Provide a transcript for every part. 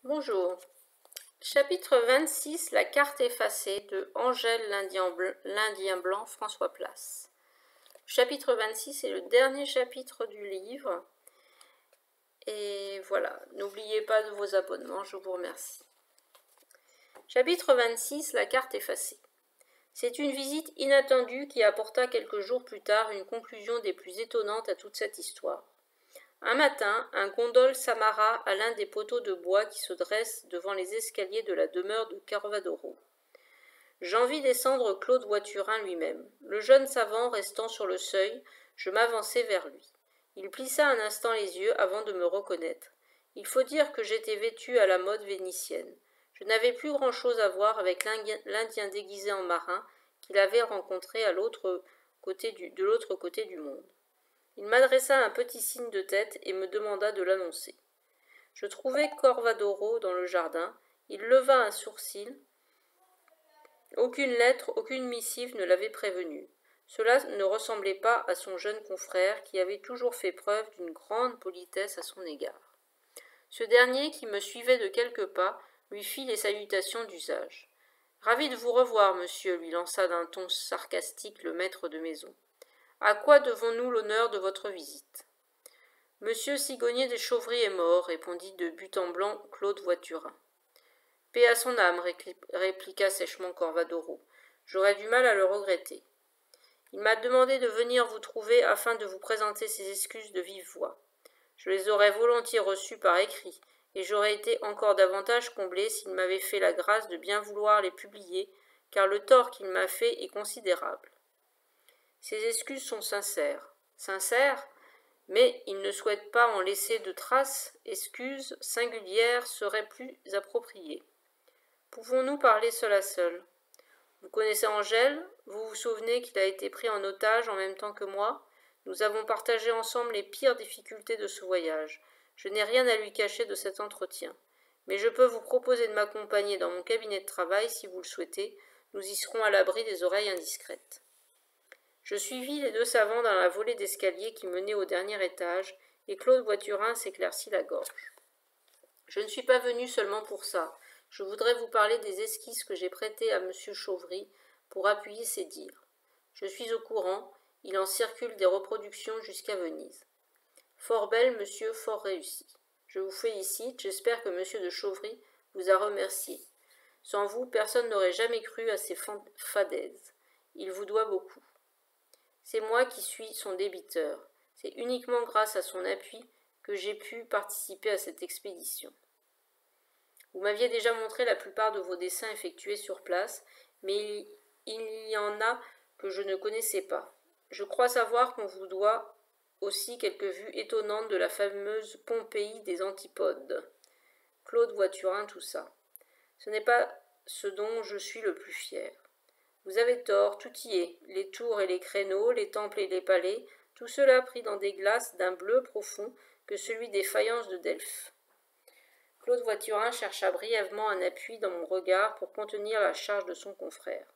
Bonjour. Chapitre 26, la carte effacée de Angèle l'Indien blanc, François Place. Chapitre 26 est le dernier chapitre du livre. Et voilà, n'oubliez pas de vos abonnements, je vous remercie. Chapitre 26, la carte effacée. C'est une visite inattendue qui apporta quelques jours plus tard une conclusion des plus étonnantes à toute cette histoire. Un matin, un gondole s'amarra à l'un des poteaux de bois qui se dressent devant les escaliers de la demeure de Corvadoro. J'en vis descendre Claude Voiturin lui-même. Le jeune savant restant sur le seuil, je m'avançai vers lui. Il plissa un instant les yeux avant de me reconnaître. Il faut dire que j'étais vêtu à la mode vénitienne. Je n'avais plus grand-chose à voir avec l'Indien déguisé en marin qu'il avait rencontré de l'autre côté du monde. Il m'adressa un petit signe de tête et me demanda de l'annoncer. Je trouvai Corvadoro dans le jardin. Il leva un sourcil. Aucune lettre, aucune missive ne l'avait prévenu. Cela ne ressemblait pas à son jeune confrère qui avait toujours fait preuve d'une grande politesse à son égard. Ce dernier, qui me suivait de quelques pas, lui fit les salutations d'usage. « Ravi de vous revoir, monsieur, lui lança d'un ton sarcastique le maître de maison. À quoi devons-nous l'honneur de votre visite ? Monsieur Cigognier des Chauveries est mort, répondit de but en blanc Claude Voiturin. Paix à son âme, répliqua sèchement Corvadoro. J'aurais du mal à le regretter. Il m'a demandé de venir vous trouver afin de vous présenter ses excuses de vive voix. Je les aurais volontiers reçues par écrit, et j'aurais été encore davantage comblé s'il m'avait fait la grâce de bien vouloir les publier, car le tort qu'il m'a fait est considérable. Ses excuses sont sincères. Sincères ? Mais il ne souhaite pas en laisser de traces. Excuses singulières seraient plus appropriées. Pouvons-nous parler seul à seul ? Vous connaissez Angèle ? Vous vous souvenez qu'il a été pris en otage en même temps que moi ? Nous avons partagé ensemble les pires difficultés de ce voyage. Je n'ai rien à lui cacher de cet entretien. Mais je peux vous proposer de m'accompagner dans mon cabinet de travail si vous le souhaitez. Nous y serons à l'abri des oreilles indiscrètes. Je suivis les deux savants dans la volée d'escalier qui menait au dernier étage, et Claude Voiturin s'éclaircit la gorge. Je ne suis pas venu seulement pour ça. Je voudrais vous parler des esquisses que j'ai prêtées à M. Chauvry pour appuyer ses dires. Je suis au courant, il en circule des reproductions jusqu'à Venise. Fort belle, monsieur, fort réussie. Je vous félicite, j'espère que M. de Chauvry vous a remercié. Sans vous, personne n'aurait jamais cru à ces fadaises. Il vous doit beaucoup. C'est moi qui suis son débiteur. C'est uniquement grâce à son appui que j'ai pu participer à cette expédition. Vous m'aviez déjà montré la plupart de vos dessins effectués sur place, mais il y en a que je ne connaissais pas. Je crois savoir qu'on vous doit aussi quelques vues étonnantes de la fameuse Pompéi des Antipodes. Claude Voiturin toussa. Ce n'est pas ce dont je suis le plus fier. Vous avez tort, tout y est, les tours et les créneaux, les temples et les palais, tout cela pris dans des glaces d'un bleu profond que celui des faïences de Delphes. Claude Voiturin chercha brièvement un appui dans mon regard pour contenir la charge de son confrère.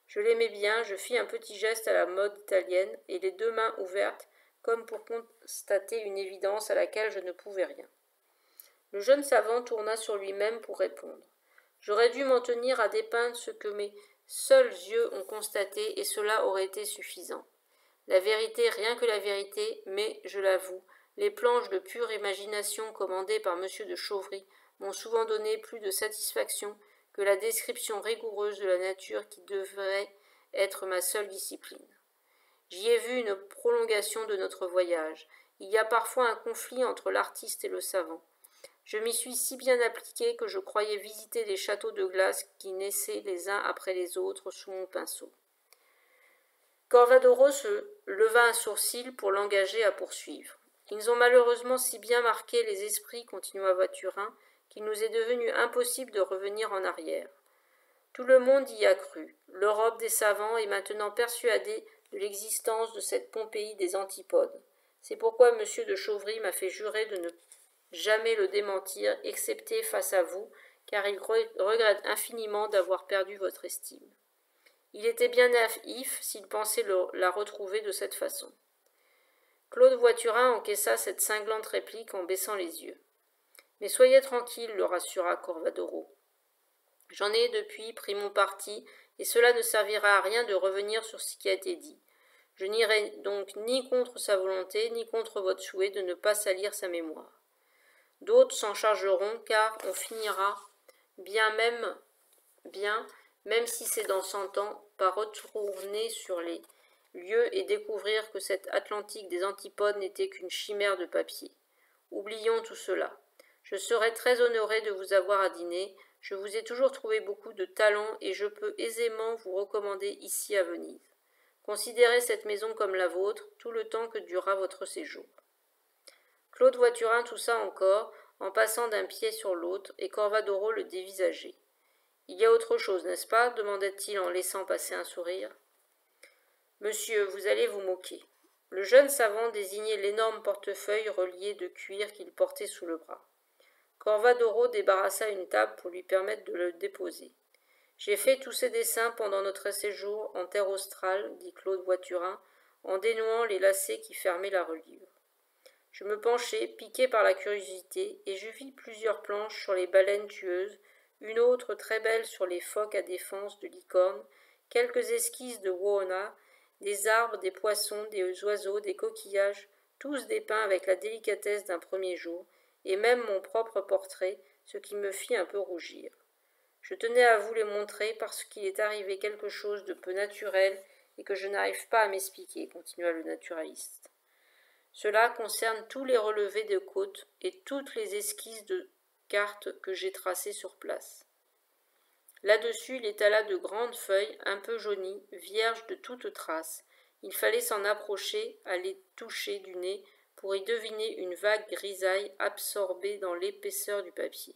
Je l'aimais bien, je fis un petit geste à la mode italienne et les deux mains ouvertes, comme pour constater une évidence à laquelle je ne pouvais rien. Le jeune savant tourna sur lui-même pour répondre. J'aurais dû m'en tenir à dépeindre ce que mes seuls yeux ont constaté, et cela aurait été suffisant. La vérité, rien que la vérité, mais, je l'avoue, les planches de pure imagination commandées par M. de Chauvry m'ont souvent donné plus de satisfaction que la description rigoureuse de la nature qui devrait être ma seule discipline. J'y ai vu une prolongation de notre voyage. Il y a parfois un conflit entre l'artiste et le savant. Je m'y suis si bien appliqué que je croyais visiter des châteaux de glace qui naissaient les uns après les autres sous mon pinceau. Corvadoro se leva un sourcil pour l'engager à poursuivre. Ils ont malheureusement si bien marqué les esprits, continua Voiturin, qu'il nous est devenu impossible de revenir en arrière. Tout le monde y a cru. L'Europe des savants est maintenant persuadée de l'existence de cette Pompéi des Antipodes. C'est pourquoi M. de Chauvry m'a fait jurer de ne jamais le démentir, excepté face à vous, car il regrette infiniment d'avoir perdu votre estime. Il était bien naïf s'il pensait la retrouver de cette façon. Claude Voiturin encaissa cette cinglante réplique en baissant les yeux. Mais soyez tranquille, le rassura Corvadoro. J'en ai depuis pris mon parti, et cela ne servira à rien de revenir sur ce qui a été dit. Je n'irai donc ni contre sa volonté, ni contre votre souhait de ne pas salir sa mémoire. D'autres s'en chargeront, car on finira bien, même si c'est dans 100 ans, par retourner sur les lieux et découvrir que cette Atlantique des antipodes n'était qu'une chimère de papier. Oublions tout cela. Je serai très honoré de vous avoir à dîner. Je vous ai toujours trouvé beaucoup de talent et je peux aisément vous recommander ici à Venise. Considérez cette maison comme la vôtre tout le temps que durera votre séjour. Claude Voiturin toussa encore, en passant d'un pied sur l'autre, et Corvadoro le dévisageait. Il y a autre chose, n'est-ce pas demanda-t-il en laissant passer un sourire. Monsieur, vous allez vous moquer. Le jeune savant désignait l'énorme portefeuille relié de cuir qu'il portait sous le bras. Corvadoro débarrassa une table pour lui permettre de le déposer. J'ai fait tous ces dessins pendant notre séjour en terre australe, dit Claude Voiturin, en dénouant les lacets qui fermaient la reliure. Je me penchai, piqué par la curiosité, et je vis plusieurs planches sur les baleines tueuses, une autre très belle sur les phoques à défense de licorne, quelques esquisses de Woona, des arbres, des poissons, des oiseaux, des coquillages, tous dépeints avec la délicatesse d'un premier jour, et même mon propre portrait, ce qui me fit un peu rougir. Je tenais à vous les montrer parce qu'il est arrivé quelque chose de peu naturel et que je n'arrive pas à m'expliquer, continua le naturaliste. Cela concerne tous les relevés de côte et toutes les esquisses de cartes que j'ai tracées sur place. Là-dessus, il étala de grandes feuilles, un peu jaunies, vierges de toute trace. Il fallait s'en approcher, à les toucher du nez, pour y deviner une vague grisaille absorbée dans l'épaisseur du papier.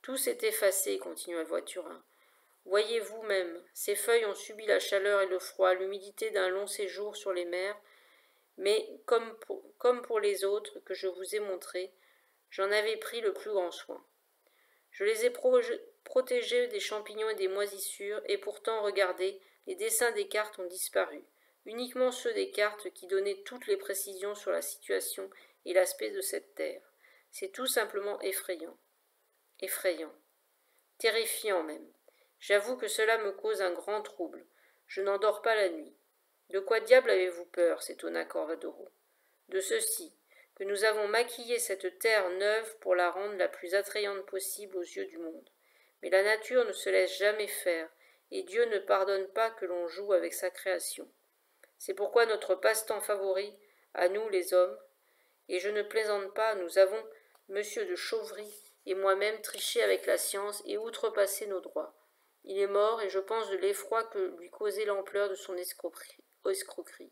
Tout s'est effacé, continua Voiturin. Voyez vous-même, ces feuilles ont subi la chaleur et le froid, l'humidité d'un long séjour sur les mers, mais comme pour les autres que je vous ai montrés, j'en avais pris le plus grand soin. Je les ai protégées des champignons et des moisissures, et pourtant, regardez, les dessins des cartes ont disparu. Uniquement ceux des cartes qui donnaient toutes les précisions sur la situation et l'aspect de cette terre. C'est tout simplement effrayant. Effrayant. Terrifiant même. J'avoue que cela me cause un grand trouble. Je n'en dors pas la nuit. De quoi diable avez-vous peur s'étonna Corvadoro. De ceci, que nous avons maquillé cette terre neuve pour la rendre la plus attrayante possible aux yeux du monde. Mais la nature ne se laisse jamais faire, et Dieu ne pardonne pas que l'on joue avec sa création. C'est pourquoi notre passe-temps favori, à nous les hommes, et je ne plaisante pas, nous avons, monsieur de Chauvry et moi-même, triché avec la science et outrepassé nos droits. Il est mort, et je pense de l'effroi que lui causait l'ampleur de son escroquerie.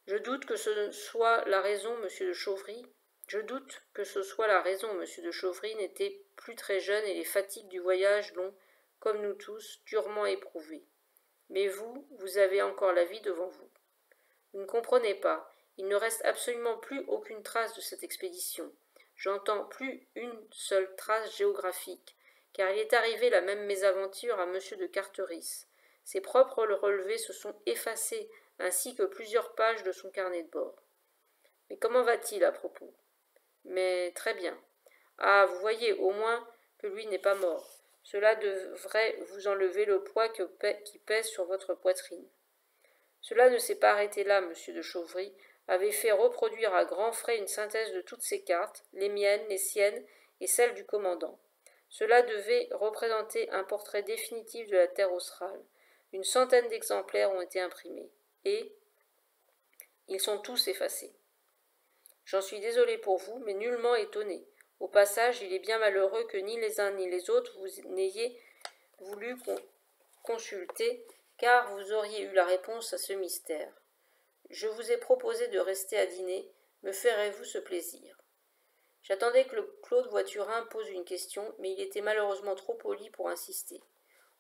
Je doute que ce soit la raison, monsieur de Chauvry. Je doute que ce soit la raison, monsieur de Chauvry n'était plus très jeune et les fatigues du voyage l'ont, comme nous tous, durement éprouvé. Mais vous avez encore la vie devant vous. Vous ne comprenez pas, il ne reste absolument plus aucune trace de cette expédition. J'entends plus une seule trace géographique, car il est arrivé la même mésaventure à monsieur de Carteris. Ses propres relevés se sont effacés, ainsi que plusieurs pages de son carnet de bord. Mais comment va-t-il à propos? Mais très bien. Ah, vous voyez au moins que lui n'est pas mort. Cela devrait vous enlever le poids qui pèse sur votre poitrine. Cela ne s'est pas arrêté là, monsieur de Chauvry avait fait reproduire à grands frais une synthèse de toutes ces cartes, les miennes, les siennes et celles du commandant. Cela devait représenter un portrait définitif de la terre australe. Une centaine d'exemplaires ont été imprimés, et ils sont tous effacés. J'en suis désolé pour vous, mais nullement étonné. Au passage, il est bien malheureux que ni les uns ni les autres vous n'ayez voulu consulter, car vous auriez eu la réponse à ce mystère. Je vous ai proposé de rester à dîner, me ferez-vous ce plaisir? J'attendais que Claude Voiturin pose une question, mais il était malheureusement trop poli pour insister,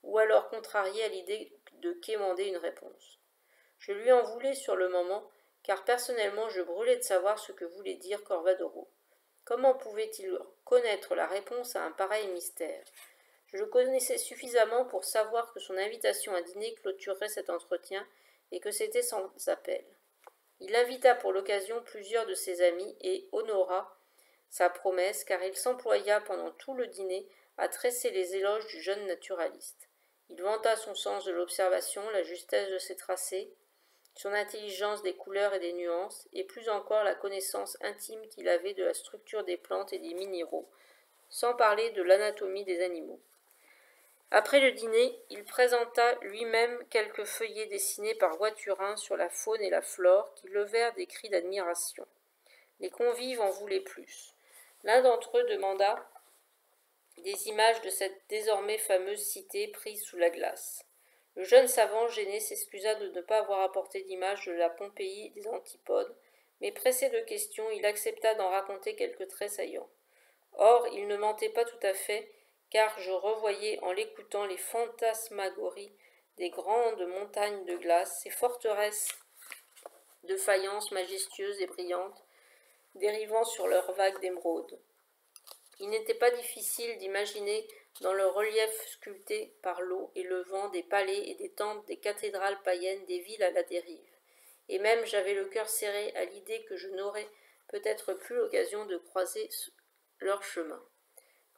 ou alors contrarié à l'idée de quémander une réponse. Je lui en voulais sur le moment, car personnellement je brûlais de savoir ce que voulait dire Corvadoro. Comment pouvait-il connaître la réponse à un pareil mystère? Je le connaissais suffisamment pour savoir que son invitation à dîner clôturerait cet entretien et que c'était sans appel. Il invita pour l'occasion plusieurs de ses amis et honora sa promesse, car il s'employa pendant tout le dîner à tresser les éloges du jeune naturaliste. Il vanta son sens de l'observation, la justesse de ses tracés, son intelligence des couleurs et des nuances, et plus encore la connaissance intime qu'il avait de la structure des plantes et des minéraux, sans parler de l'anatomie des animaux. Après le dîner, il présenta lui-même quelques feuillets dessinés par Voiturin sur la faune et la flore qui levèrent des cris d'admiration. Les convives en voulaient plus. L'un d'entre eux demanda des images de cette désormais fameuse cité prise sous la glace. Le jeune savant gêné s'excusa de ne pas avoir apporté d'images de la Pompéi des antipodes, mais pressé de questions, il accepta d'en raconter quelques traits saillants. Or, il ne mentait pas tout à fait, car je revoyais en l'écoutant les fantasmagories des grandes montagnes de glace, ces forteresses de faïence majestueuses et brillantes, dérivant sur leurs vagues d'émeraude. Il n'était pas difficile d'imaginer dans le relief sculpté par l'eau et le vent des palais et des temples des cathédrales païennes des villes à la dérive. Et même j'avais le cœur serré à l'idée que je n'aurais peut-être plus l'occasion de croiser leur chemin.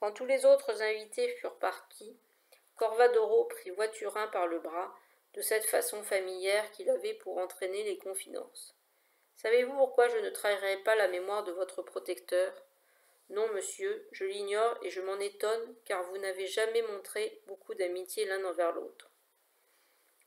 Quand tous les autres invités furent partis, Corvadoro prit Voiturin par le bras, de cette façon familière qu'il avait pour entraîner les confidences. « Savez-vous pourquoi je ne trahirai pas la mémoire de votre protecteur ? Non, monsieur, je l'ignore et je m'en étonne, car vous n'avez jamais montré beaucoup d'amitié l'un envers l'autre. »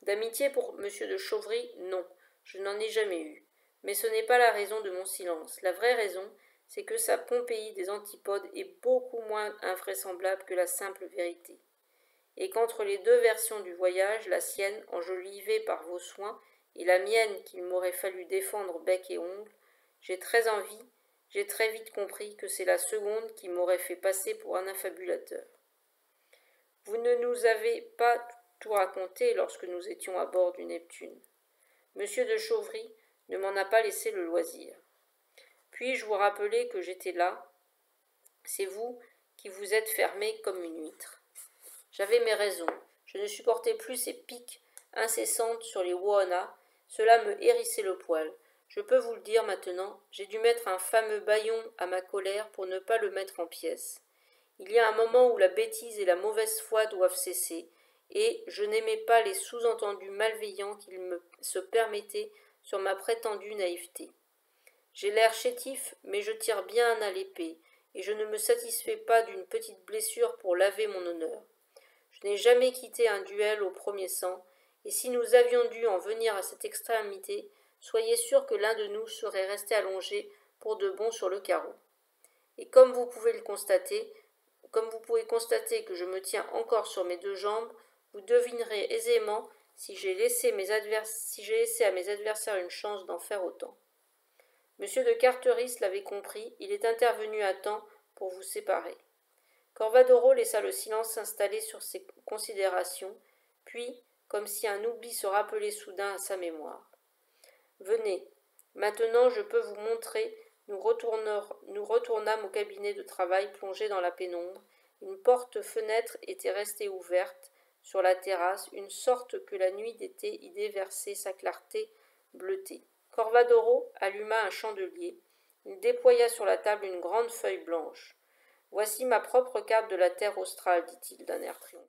D'amitié pour monsieur de Chauvry, non, je n'en ai jamais eu. Mais ce n'est pas la raison de mon silence. La vraie raison, c'est que sa Pompéi des antipodes est beaucoup moins invraisemblable que la simple vérité. Et qu'entre les deux versions du voyage, la sienne, enjolivée par vos soins, et la mienne qu'il m'aurait fallu défendre bec et ongle, j'ai très vite compris que c'est la seconde qui m'aurait fait passer pour un affabulateur. Vous ne nous avez pas tout raconté lorsque nous étions à bord du Neptune. Monsieur de Chauvry ne m'en a pas laissé le loisir. Puis-je vous rappeler que j'étais là? C'est vous qui vous êtes fermé comme une huître. J'avais mes raisons. Je ne supportais plus ces piques incessantes sur les Woana. Cela me hérissait le poil. Je peux vous le dire maintenant, j'ai dû mettre un fameux bâillon à ma colère pour ne pas le mettre en pièces. Il y a un moment où la bêtise et la mauvaise foi doivent cesser, et je n'aimais pas les sous-entendus malveillants qu'il se permettait sur ma prétendue naïveté. J'ai l'air chétif, mais je tire bien à l'épée, et je ne me satisfais pas d'une petite blessure pour laver mon honneur. Je n'ai jamais quitté un duel au premier sang, et si nous avions dû en venir à cette extrémité, soyez sûr que l'un de nous serait resté allongé pour de bon sur le carreau. Et comme vous pouvez constater que je me tiens encore sur mes deux jambes, vous devinerez aisément si j'ai laissé à mes adversaires une chance d'en faire autant. Monsieur de Carteris l'avait compris, il est intervenu à temps pour vous séparer. Corvadoro laissa le silence s'installer sur ces considérations, puis, comme si un oubli se rappelait soudain à sa mémoire. Venez, maintenant je peux vous montrer. Nous retournâmes au cabinet de travail plongé dans la pénombre. Une porte-fenêtre était restée ouverte sur la terrasse, une sorte que la nuit d'été y déversait sa clarté bleutée. Corvadoro alluma un chandelier. Il déploya sur la table une grande feuille blanche. « Voici ma propre carte de la terre australe, dit-il d'un air triomphant.